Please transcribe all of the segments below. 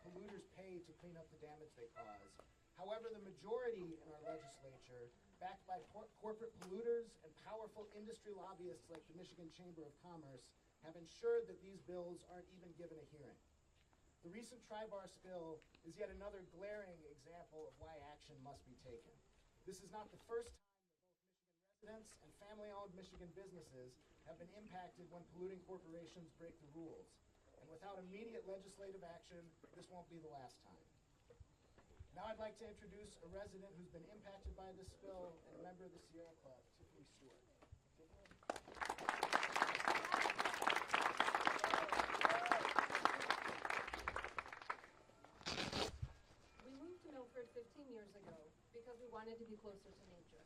polluters pay to clean up the damage they cause. However, the majority in our legislature, backed by corporate polluters and powerful industry lobbyists like the Michigan Chamber of Commerce, have ensured that these bills aren't even given a hearing. The recent Tribar spill is yet another glaring example of why action must be taken. This is not the first time that both Michigan residents and family-owned Michigan businesses have been impacted when polluting corporations break the rules. And without immediate legislative action, this won't be the last time. Now I'd like to introduce a resident who's been impacted by this spill and a member of the Sierra Club, Tiffany Stewart. We moved to Milford 15 years ago because we wanted to be closer to nature,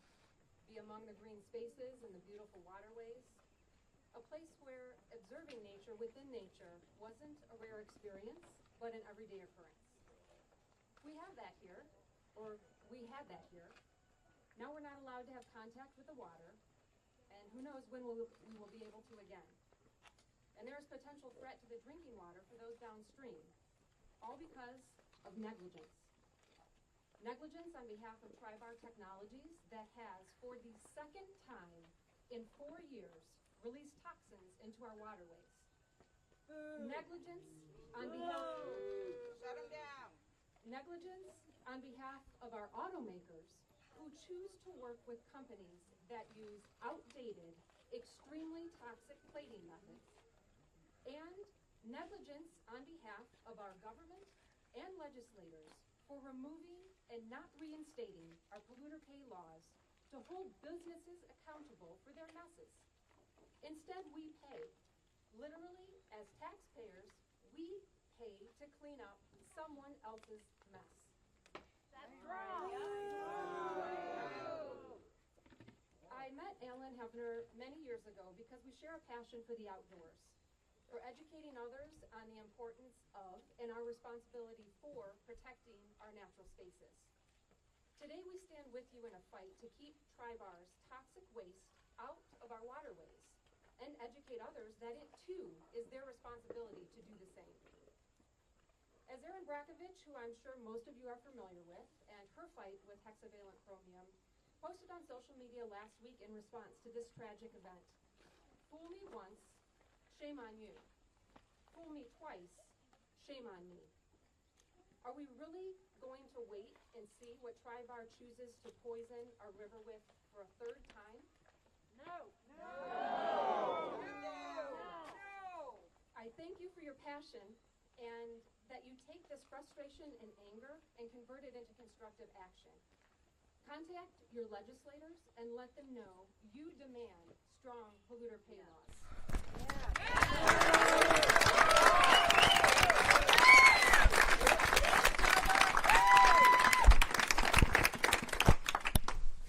be among the green spaces and the beautiful waterways, a place where observing nature within nature wasn't a rare experience, but an everyday occurrence. We have that here, or we had that here. Now we're not allowed to have contact with the water, and who knows when we will be able to again. And there is potential threat to the drinking water for those downstream, all because of negligence. Negligence on behalf of Tribar Technologies that has, for the second time in 4 years, released toxins into our waterways. Negligence on behalf Shut them down. Negligence on behalf of our automakers who choose to work with companies that use outdated, extremely toxic plating methods. And negligence on behalf of our government and legislators for removing and not reinstating our polluter pay laws to hold businesses accountable for their messes. Instead, we pay. Literally, as taxpayers, we pay to clean up someone else's mess. That's right. I met Alan Hefner many years ago because we share a passion for the outdoors, for educating others on the importance of and our responsibility for protecting our natural spaces. Today we stand with you in a fight to keep Tribar's toxic waste out of our waterways and educate others that it too is their responsibility to do the same. As Erin Brackovich, who I'm sure most of you are familiar with, and her fight with hexavalent chromium, posted on social media last week in response to this tragic event. Fool me once, shame on you. Fool me twice, shame on me. Are we really going to wait and see what Tribar chooses to poison our river with for a third time? No. I thank you for your passion and that you take this frustration and anger and convert it into constructive action. Contact your legislators and let them know you demand strong polluter pay laws.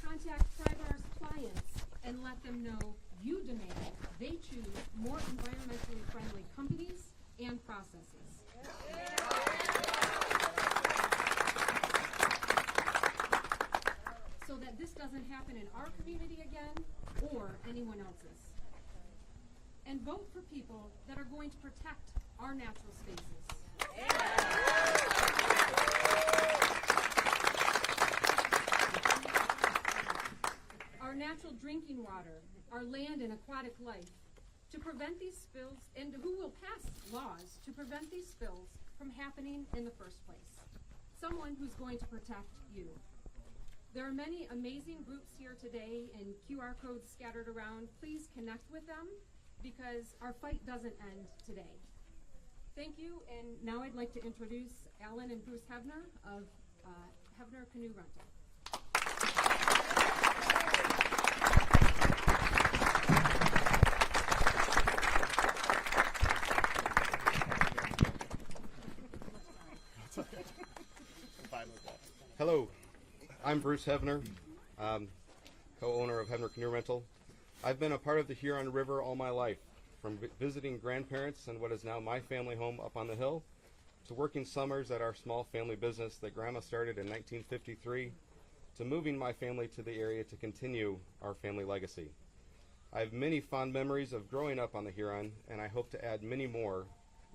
Contact Tribar's clients and let them know you demand they choose more environmentally friendly companies and processes. So that this doesn't happen in our community again or anyone else's. And vote for people that are going to protect our natural spaces. Our natural drinking water, our land and aquatic life, to prevent these spills, and who will pass laws to prevent these spills from happening in the first place. Someone who's going to protect you. There are many amazing groups here today and QR codes scattered around. Please connect with them because our fight doesn't end today. Thank you, and now I'd like to introduce Alan and Bruce Hefner of Hefner Canoe Rental. Hello, I'm Bruce Hefner, co-owner of Hefner Canoe Rental. I've been a part of the Huron River all my life, from visiting grandparents and what is now my family home up on the hill, to working summers at our small family business that Grandma started in 1953, to moving my family to the area to continue our family legacy. I have many fond memories of growing up on the Huron, and I hope to add many more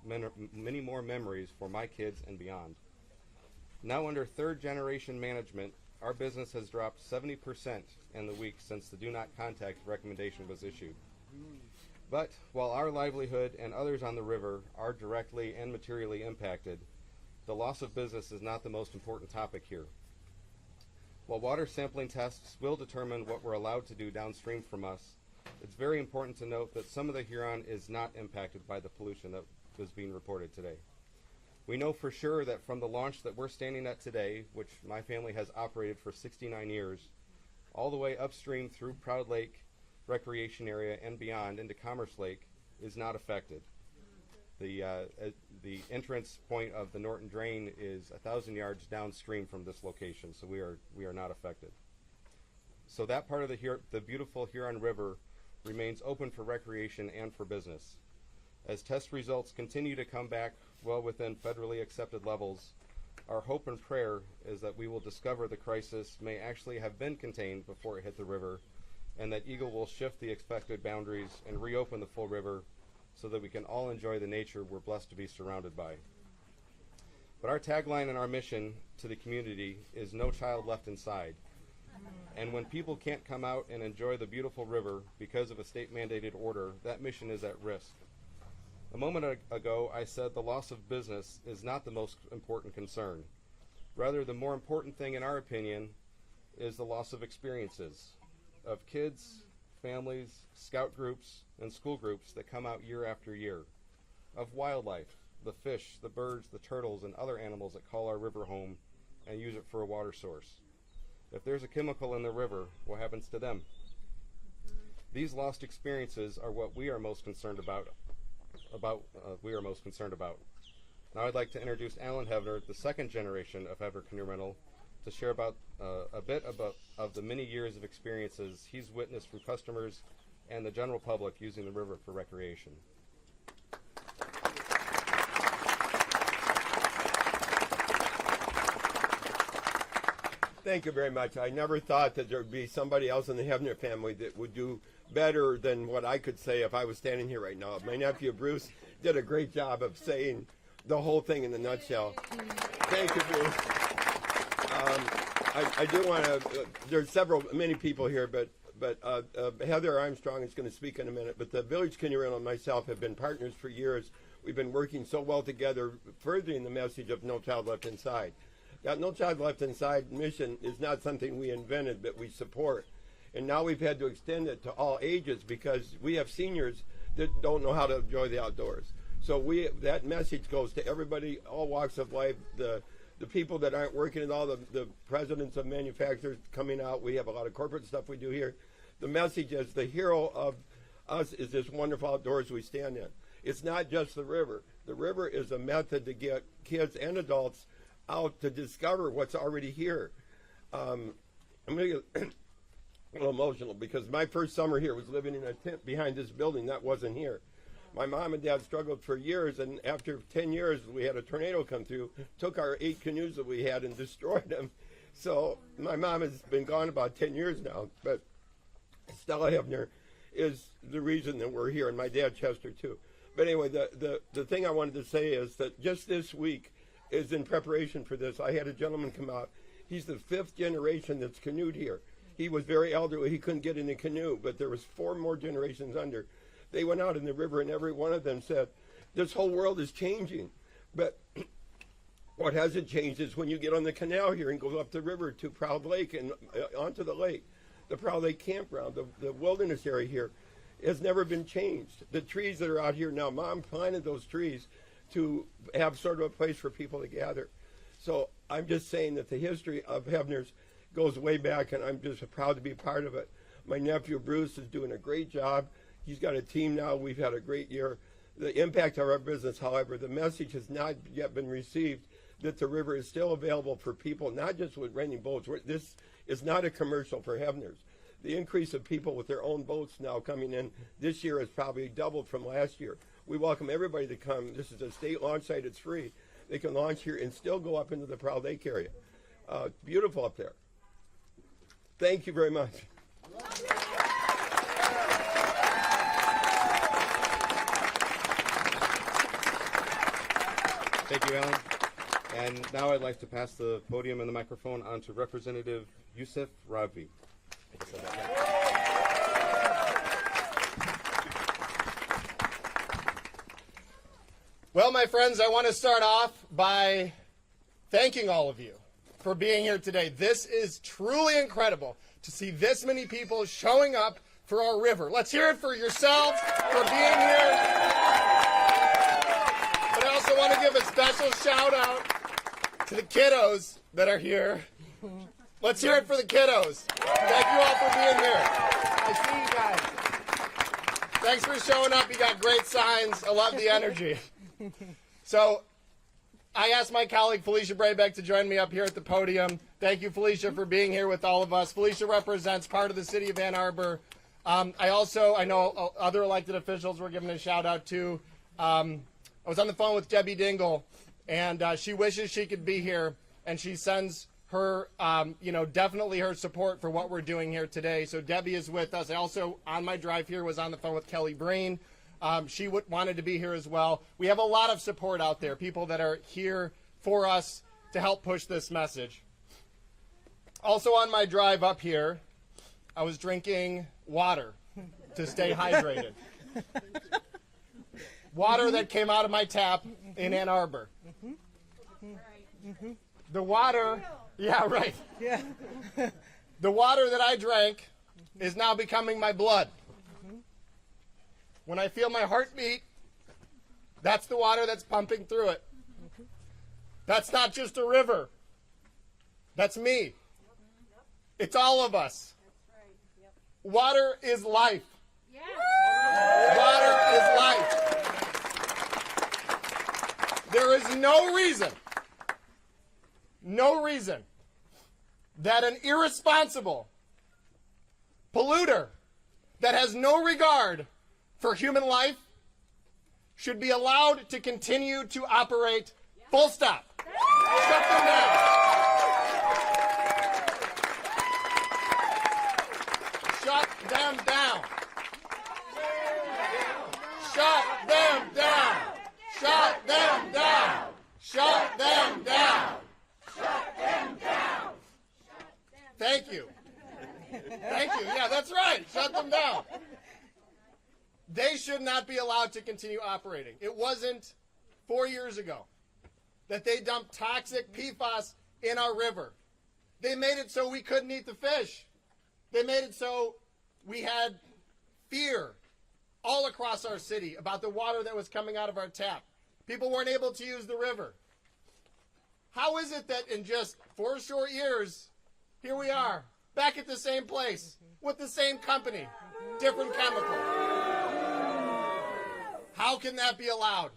many more memories for my kids and beyond. Now under third generation management, our business has dropped 70% in the week since the do not contact recommendation was issued. But while our livelihood and others on the river are directly and materially impacted, the loss of business is not the most important topic here. While water sampling tests will determine what we're allowed to do downstream from us, it's very important to note that some of the Huron is not impacted by the pollution that is being reported today. We know for sure that from the launch that we're standing at today, which my family has operated for 69 years, all the way upstream through Proud Lake Recreation Area and beyond into Commerce Lake is not affected. The entrance point of the Norton Drain is 1,000 yards downstream from this location, so we are not affected. So that part of the beautiful Huron River remains open for recreation and for business. As test results continue to come back well within federally accepted levels, our hope and prayer is that we will discover the crisis may actually have been contained before it hit the river, and that Eagle will shift the expected boundaries and reopen the full river so that we can all enjoy the nature we're blessed to be surrounded by. But our tagline and our mission to the community is no child left inside. And when people can't come out and enjoy the beautiful river because of a state-mandated order, that mission is at risk. A moment ago, I said the loss of business is not the most important concern. Rather, the more important thing, in our opinion, is the loss of experiences, of kids, families, scout groups, and school groups that come out year after year, of wildlife, the fish, the birds, the turtles, and other animals that call our river home and use it for a water source. If there's a chemical in the river, what happens to them? These lost experiences are what we are most concerned about. Now I'd like to introduce Alan Hevner, the second generation of Hevner Canoe Rental, to share about a bit of the many years of experiences he's witnessed from customers and the general public using the river for recreation. Thank you very much. I never thought that there would be somebody else in the Hevner family that would do better than what I could say if I was standing here right now. My nephew Bruce did a great job of saying the whole thing in a nutshell. Thank you, Bruce. I do want to, there's many people here, but Heather Armstrong is going to speak in a minute, but the Village Canoe Rental and myself have been partners for years. We've been working so well together, furthering the message of No Child Left Inside. That No Child Left Inside mission is not something we invented, but we support. And now we've had to extend it to all ages because we have seniors that don't know how to enjoy the outdoors. So that message goes to everybody, all walks of life, the people that aren't working at all, the presidents of manufacturers coming out. We have a lot of corporate stuff we do here. The message is the hero of us is this wonderful outdoors we stand in. It's not just the river. The river is a method to get kids and adults out to discover what's already here. I'm going to get a little emotional because my first summer here was living in a tent behind this building that wasn't here. My mom and dad struggled for years, and after 10 years, we had a tornado come through, took our 8 canoes that we had and destroyed them. So my mom has been gone about 10 years now, but Stella Hevner is the reason that we're here, and my dad Chester too. But anyway, the thing I wanted to say is that just this week is in preparation for this. I had a gentleman come out. He's the 5th generation that's canoed here. He was very elderly. He couldn't get in a canoe, but there was 4 more generations under. They went out in the river, and every one of them said, this whole world is changing. But what hasn't changed is when you get on the canal here and go up the river to Proud Lake and onto the lake, the Proud Lake campground, the wilderness area here has never been changed. The trees that are out here now, Mom planted those trees to have sort of a place for people to gather. So I'm just saying that the history of Hevner's goes way back, and I'm just proud to be part of it. My nephew Bruce is doing a great job. He's got a team now. We've had a great year. The impact of our business, however, the message has not yet been received that the river is still available for people, not just with renting boats. This is not a commercial for Hevner's. The increase of people with their own boats now coming in this year has probably doubled from last year. We welcome everybody to come. This is a state launch site. It's free. They can launch here and still go up into the Proud Lake area. It's beautiful up there. Thank you very much. Thank you, Alan. And now I'd like to pass the podium and the microphone on to Representative Yusuf Ravi. Well, my friends, I want to start off by thanking all of you for being here today. This is truly incredible to see this many people showing up for our river. Let's hear it for yourselves for being here. But I also want to give a special shout out to the kiddos that are here. Let's hear it for the kiddos. Thank you all for being here. I see you guys. Thanks for showing up. You got great signs. I love the energy. So I asked my colleague Felicia Braybeck to join me up here at the podium. Thank you, Felicia, for being here with all of us. Felicia represents part of the city of Ann Arbor. I know other elected officials were given a shout out to. I was on the phone with Debbie Dingle, and she wishes she could be here, and she sends her, definitely her support for what we're doing here today. So Debbie is with us. I also, on my drive here, was on the phone with Kelly Breen. She wanted to be here as well. We have a lot of support out there, people that are here for us to help push this message. Also on my drive up here, I was drinking water to stay hydrated. Water that came out of my tap in Ann Arbor. The water, yeah, right. Yeah. The water that I drank is now becoming my blood. When I feel my heartbeat, that's the water that's pumping through it. That's not just a river. That's me. It's all of us. Water is life. Water is life. There is no reason that an irresponsible polluter that has no regard for human life should be allowed to continue to operate. Full stop. Shut them down. Shut them down. Shut them down. Shut them down. Shut them down. Shut them down. Thank you. Thank you. Yeah, that's right. Shut them down. They should not be allowed to continue operating. It wasn't 4 years ago that they dumped toxic PFAS in our river. They made it so we couldn't eat the fish. They made it so we had fear all across our city about the water that was coming out of our tap. People weren't able to use the river. How is it that in just 4 short years, here we are, back at the same place, with the same company, different chemical? How can that be allowed?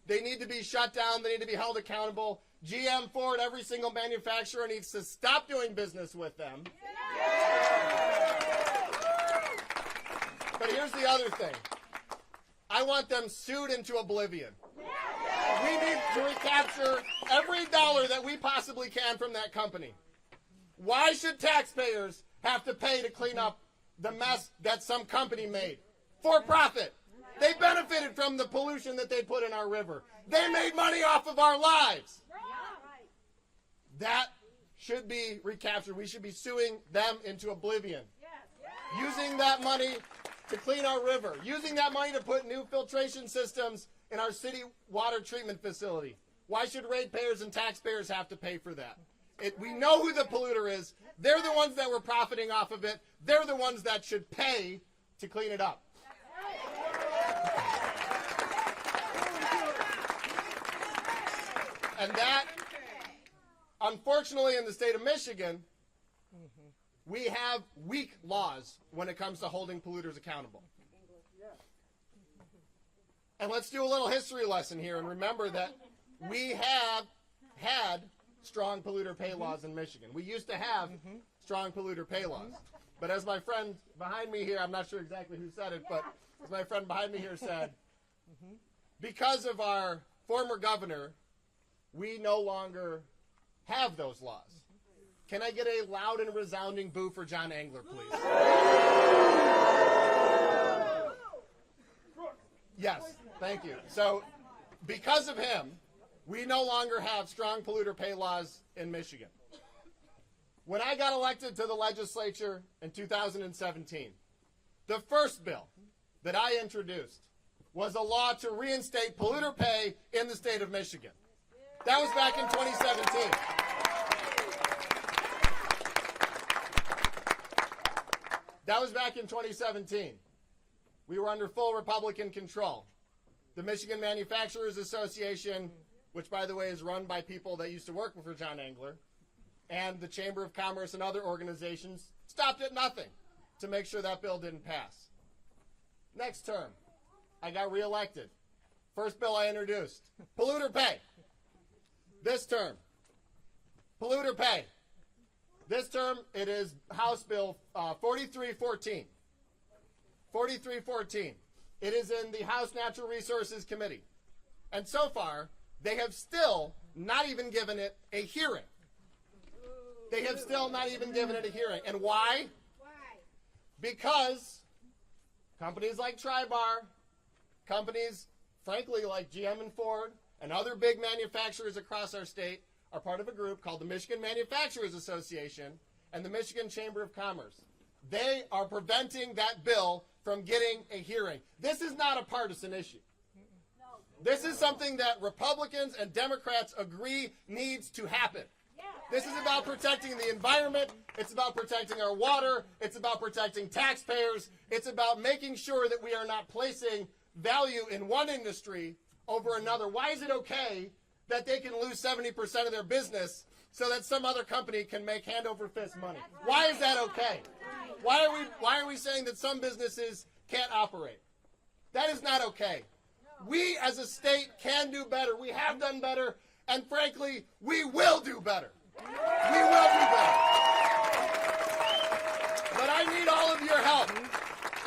They need to be shut down. They need to be held accountable. GM, Ford, every single manufacturer needs to stop doing business with them. But here's the other thing. I want them sued into oblivion. We need to recapture every dollar that we possibly can from that company. Why should taxpayers have to pay to clean up the mess that some company made? For profit. They benefited from the pollution that they put in our river. They made money off of our lives. That should be recaptured. We should be suing them into oblivion. Using that money to clean our river. Using that money to put new filtration systems in our city water treatment facility. Why should ratepayers and taxpayers have to pay for that? We know who the polluter is. They're the ones that were profiting off of it. They're the ones that should pay to clean it up. And that, unfortunately, in the state of Michigan, we have weak laws when it comes to holding polluters accountable. And let's do a little history lesson here and remember that we have had strong polluter pay laws in Michigan. We used to have strong polluter pay laws. But as my friend behind me here, I'm not sure exactly who said it, but as my friend behind me here said, because of our former governor, we no longer have those laws. Can I get a loud and resounding boo for John Engler, please? Yes, thank you. So, because of him, we no longer have strong polluter pay laws in Michigan. When I got elected to the legislature in 2017, the first bill that I introduced was a law to reinstate polluter pay in the state of Michigan. That was back in 2017. That was back in 2017. We were under full Republican control. The Michigan Manufacturers Association, which by the way is run by people that used to work for John Engler, and the Chamber of Commerce and other organizations stopped at nothing to make sure that bill didn't pass. Next term, I got reelected. First bill I introduced, polluter pay. This term, polluter pay. This term, it is House Bill 4314. 4314. It is in the House Natural Resources Committee. And so far, they have still not even given it a hearing. They have still not even given it a hearing. And why? Why? Because companies like Tribar, companies, frankly, like GM and Ford, and other big manufacturers across our state are part of a group called the Michigan Manufacturers Association and the Michigan Chamber of Commerce. They are preventing that bill from getting a hearing. This is not a partisan issue. This is something that Republicans and Democrats agree needs to happen. This is about protecting the environment. It's about protecting our water. It's about protecting taxpayers. It's about making sure that we are not placing value in one industry over another. Why is it okay that they can lose 70% of their business so that some other company can make hand over fist money? Why is that okay? Why are we saying that some businesses can't operate? That is not okay. We as a state can do better. We have done better, and frankly, we will do better. We will do better. But I need all of your help.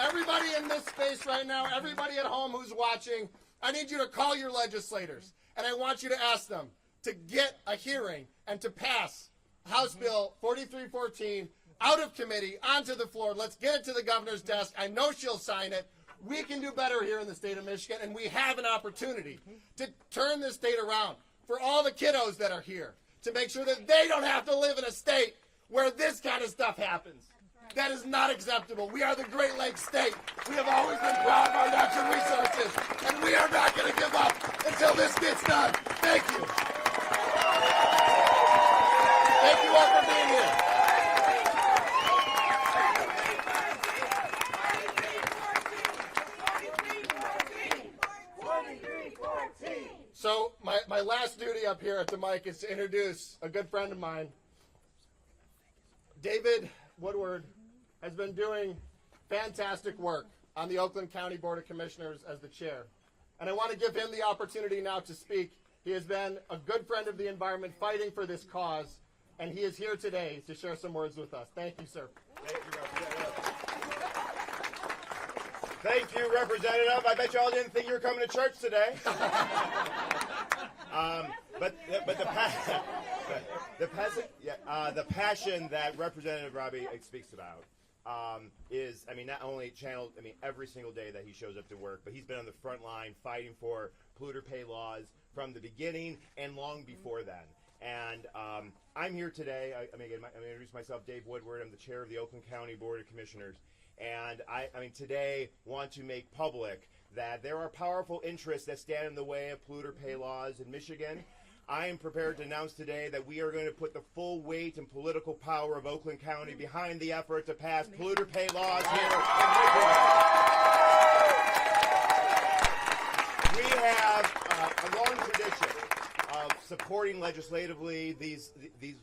Everybody in this space right now, everybody at home who's watching, I need you to call your legislators, and I want you to ask them to get a hearing and to pass House Bill 4314 out of committee, onto the floor. Let's get it to the governor's desk. I know she'll sign it. We can do better here in the state of Michigan, and we have an opportunity to turn this state around for all the kiddos that are here, to make sure that they don't have to live in a state where this kind of stuff happens. That is not acceptable. We are the Great Lakes state. We have always been proud of our natural resources, and we are not going to give up until this gets done. Thank you. Thank you all for being here. So my last duty up here at the mic is to introduce a good friend of mine. David Woodward has been doing fantastic work on the Oakland County Board of Commissioners as the chair. And I want to give him the opportunity now to speak. He has been a good friend of the environment fighting for this cause, and he is here today to share some words with us. Thank you, sir. Thank you, Representative. Thank you, Representative. I bet you all didn't think you were coming to church today. But the passion that Representative Robbie speaks about is, I mean, not only channeled, I mean, every single day that he shows up to work, but he's been on the front line fighting for polluter pay laws from the beginning and long before then. And I'm here today. I'm going to introduce myself, Dave Woodward. I'm the chair of the Oakland County Board of Commissioners. And I mean, today want to make public that there are powerful interests that stand in the way of polluter pay laws in Michigan. I am prepared to announce today that we are going to put the full weight and political power of Oakland County behind the effort to pass polluter pay laws here in Michigan. We have a long tradition of supporting legislatively these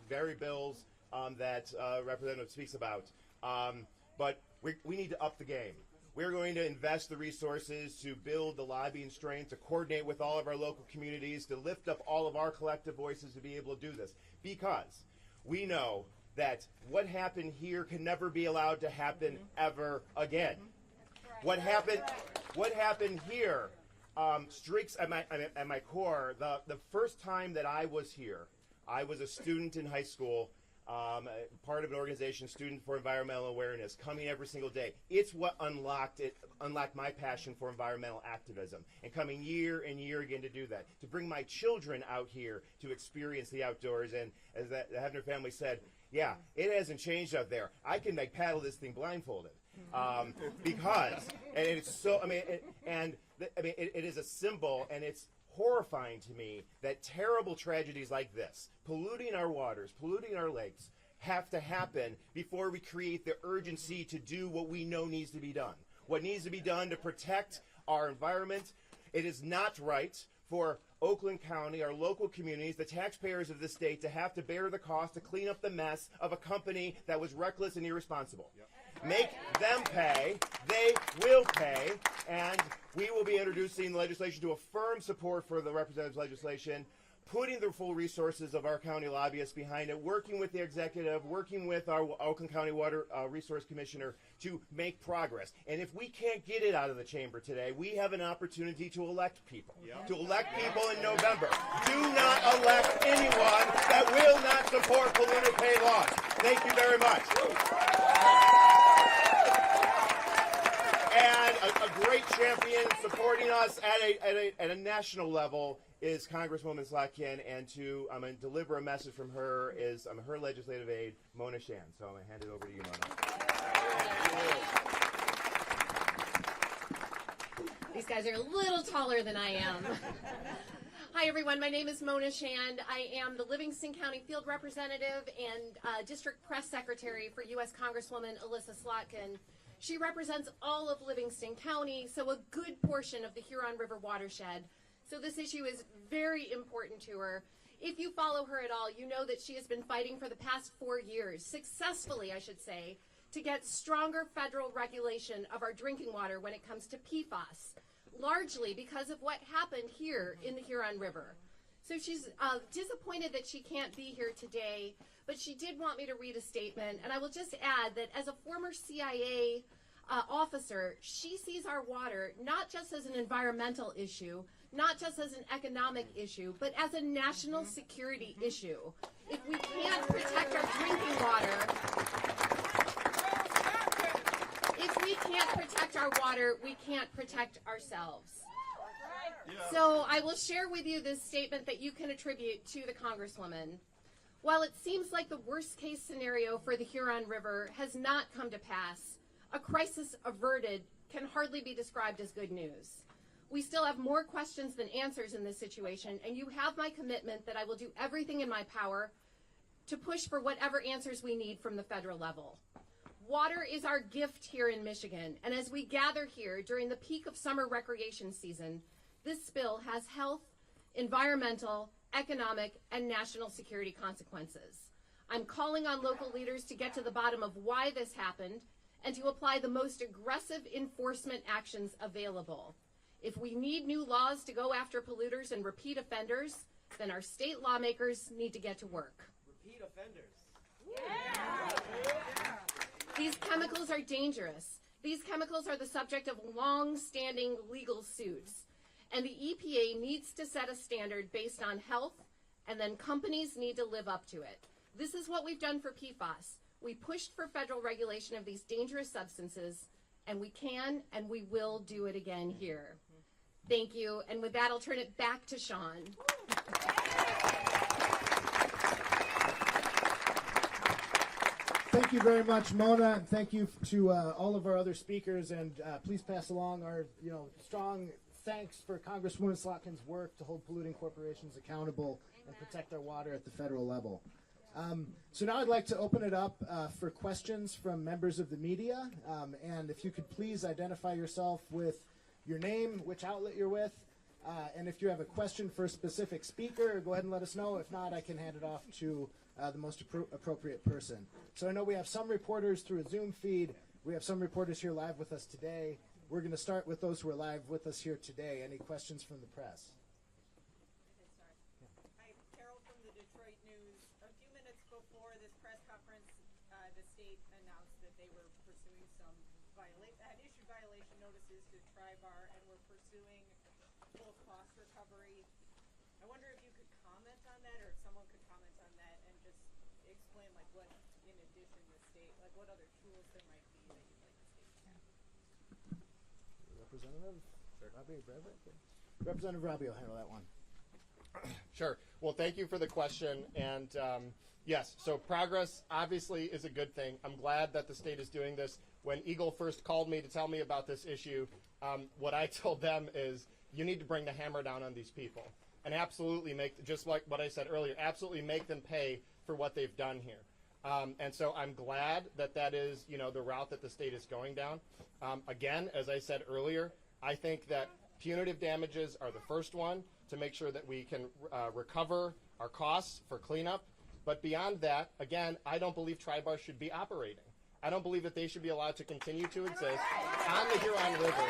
very bills that Representative speaks about. But we need to up the game. We're going to invest the resources to build the lobbying strength, to coordinate with all of our local communities, to lift up all of our collective voices to be able to do this. Because we know that what happened here can never be allowed to happen ever again. What happened here streaks at my core. The first time that I was here, I was a student in high school. part of an organization, Student for Environmental Awareness, coming every single day. It's what unlocked my passion for environmental activism, and coming year and year again to do that, to bring my children out here to experience the outdoors. And as the Hefner family said, yeah, it hasn't changed out there. I can paddle this thing blindfolded. Because, and it's so, it is a symbol, and it's horrifying to me that terrible tragedies like this, polluting our waters, polluting our lakes, have to happen before we create the urgency to do what we know needs to be done. What needs to be done to protect our environment. It is not right for Oakland County, our local communities, the taxpayers of this state, to have to bear the cost to clean up the mess of a company that was reckless and irresponsible. Yep. Make them pay. They will pay. And we will be introducing legislation to affirm support for the representative's legislation, putting the full resources of our county lobbyists behind it, working with the executive, working with our Oakland County Water Resource Commissioner to make progress. And if we can't get it out of the chamber today, we have an opportunity to elect people. Yep. To elect people in November. Do not elect anyone that will not support polluter pay laws. Thank you very much. And a great champion supporting us at a national level is Congresswoman Slotkin, and to deliver a message from her is her legislative aide, Mona Shan. So I'm going to hand it over to you, Mona. These guys are a little taller than I am. Hi, everyone. My name is Mona Shand. I am the Livingston County Field Representative and District Press Secretary for U.S. Congresswoman Alyssa Slotkin. She represents all of Livingston County, so a good portion of the Huron River watershed. So this issue is very important to her. If you follow her at all, you know that she has been fighting for the past 4 years, successfully, I should say, to get stronger federal regulation of our drinking water when it comes to PFAS, largely because of what happened here in the Huron River. So she's disappointed that she can't be here today, but she did want me to read a statement, and I will just add that as a former CIA officer, she sees our water not just as an environmental issue, not just as an economic issue, but as a national security issue. If we can't protect our drinking water, if we can't protect our water, we can't protect ourselves. So I will share with you this statement that you can attribute to the Congresswoman. While it seems like the worst case scenario for the Huron River has not come to pass, a crisis averted can hardly be described as good news. We still have more questions than answers in this situation, and you have my commitment that I will do everything in my power to push for whatever answers we need from the federal level. Water is our gift here in Michigan, and as we gather here during the peak of summer recreation season, this bill has health, environmental, economic, and national security consequences. I'm calling on local leaders to get to the bottom of why this happened and to apply the most aggressive enforcement actions available. If we need new laws to go after polluters and repeat offenders, then our state lawmakers need to get to work. Repeat offenders. Yeah. These chemicals are dangerous. These chemicals are the subject of long-standing legal suits. And the EPA needs to set a standard based on health, and then companies need to live up to it. This is what we've done for PFAS. We pushed for federal regulation of these dangerous substances, and we can and we will do it again here. Thank you, and with that, I'll turn it back to Sean. Thank you very much, Mona, and thank you to all of our other speakers, and please pass along our strong thanks for Congresswoman Slotkin's work to hold polluting corporations accountable and protect our water at the federal level. So now I'd like to open it up for questions from members of the media, and if you could please identify yourself with your name, which outlet you're with, and if you have a question for a specific speaker, go ahead and let us know. If not, I can hand it off to the most appropriate person. So I know we have some reporters through a Zoom feed. We have some reporters here live with us today. We're going to start with those who are live with us here today. Any questions from the press? Hi, Carol from the Detroit News. A few minutes before this press conference, the state announced that they were pursuing some had issued violation notices to Tribar and were pursuing full cost recovery. I wonder if you could comment on that, or if someone could comment on that and just explain what condition the state, like what other tools there might be that you'd like the state to have? Representative Robbie will handle that one. Sure. Well, thank you for the question. And yes, so progress obviously is a good thing. I'm glad that the state is doing this. When Eagle first called me to tell me about this issue, what I told them is you need to bring the hammer down on these people and absolutely make, just like what I said earlier, absolutely make them pay for what they've done here. And so I'm glad that that is, the route that the state is going down. Again, as I said earlier, I think that punitive damages are the first one to make sure that we can recover our costs for cleanup. But beyond that, again, I don't believe Tribar should be operating. I don't believe that they should be allowed to continue to exist on the Huron River.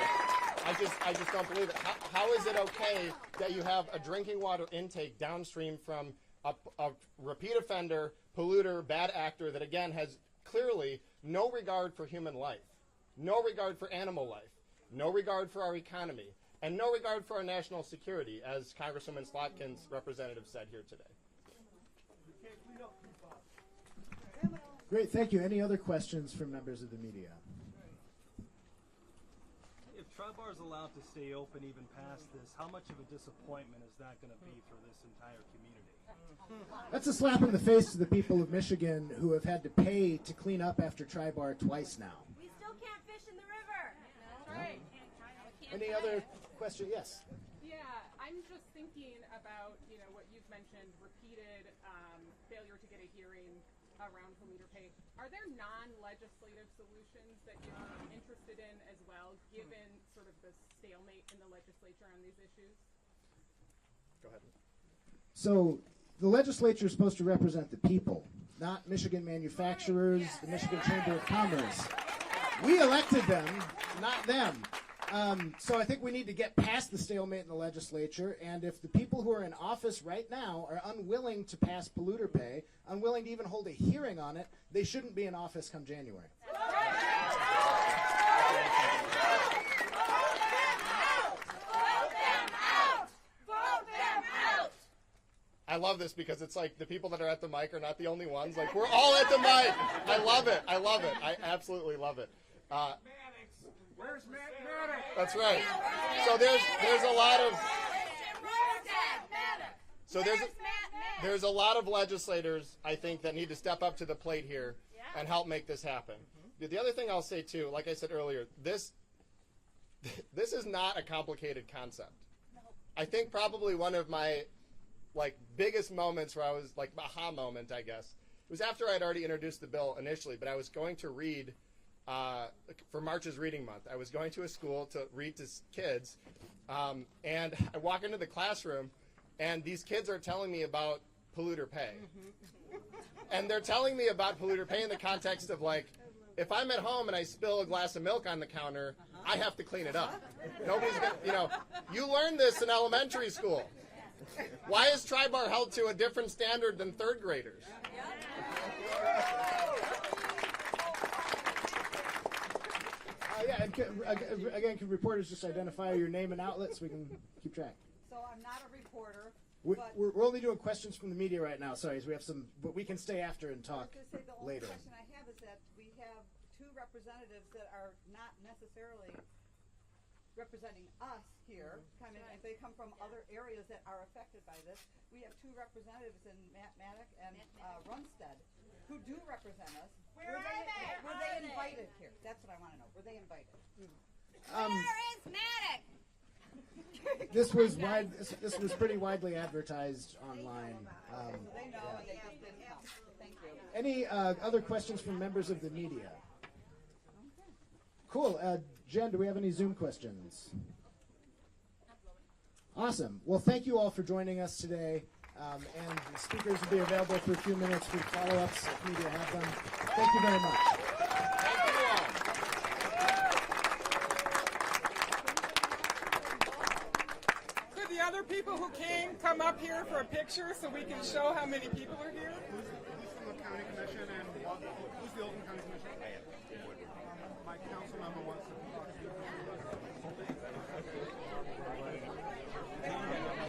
I just don't believe it. How is it okay that you have a drinking water intake downstream from a repeat offender, polluter, bad actor that, again, has clearly no regard for human life, no regard for animal life, no regard for our economy, and no regard for our national security, as Congresswoman Slotkin's representative said here today. Great, thank you. Any other questions from members of the media? If Tribar is allowed to stay open even past this, how much of a disappointment is that going to be for this entire community? That's a slap in the face to the people of Michigan who have had to pay to clean up after Tribar twice now. We still can't fish in the river. Right. Any other question? Yes. Yeah, I'm just thinking about, what you've mentioned, repeated failure to get a hearing around polluter pay. Are there non-legislative solutions that you're interested in as well, given sort of the stalemate in the legislature on these issues? Go ahead. So the legislature is supposed to represent the people, not Michigan manufacturers, the Michigan Chamber of Commerce. We elected them, not them. So I think we need to get past the stalemate in the legislature, and if the people who are in office right now are unwilling to pass polluter pay, unwilling to even hold a hearing on it, they shouldn't be in office come January. I love this because it's like the people that are at the mic are not the only ones. Like, we're all at the mic. I love it. I absolutely love it. Where's Matt Maddox? That's right. So there's a lot of there's a lot of legislators, I think, that need to step up to the plate here and help make this happen. The other thing I'll say too, like I said earlier, this is not a complicated concept. I think probably one of my biggest moments where I was aha moment, I guess, it was after I'd already introduced the bill initially, but I was going to read for March's Reading Month. I was going to a school to read to kids, and I walk into the classroom, and these kids are telling me about polluter pay. And they're telling me about polluter pay in the context of if I'm at home and I spill a glass of milk on the counter, I have to clean it up. Nobody's gonna, you learned this in elementary school. Why is Tribar held to a different standard than third graders? And again, can reporters just identify your name and outlet so we can keep track? So I'm not a reporter, but We're only doing questions from the media right now. Sorry, so we have some, but we can stay after and talk I was going to say the only later. question I have is that we have two representatives that are not necessarily representing us here. If they come from other areas that are affected by this, we have two representatives in Matt Maddox and Runstead who do represent us. Where are they? Were they invited here? That's what I want to know. Were they invited? Where is Maddox? This was pretty widely advertised online. So they know and they just didn't come. Thank you. Any other questions from members of the media? Cool. Jen, do we have any Zoom questions? Awesome. Well, thank you all for joining us today. And the speakers will be available for a few minutes for follow-ups if media have them. Thank you very much. Could the other people who came come up here for a picture so we can show how many people are here? Who's from the county commission and who's the Oakland County Commission? My council member wants to talk to you.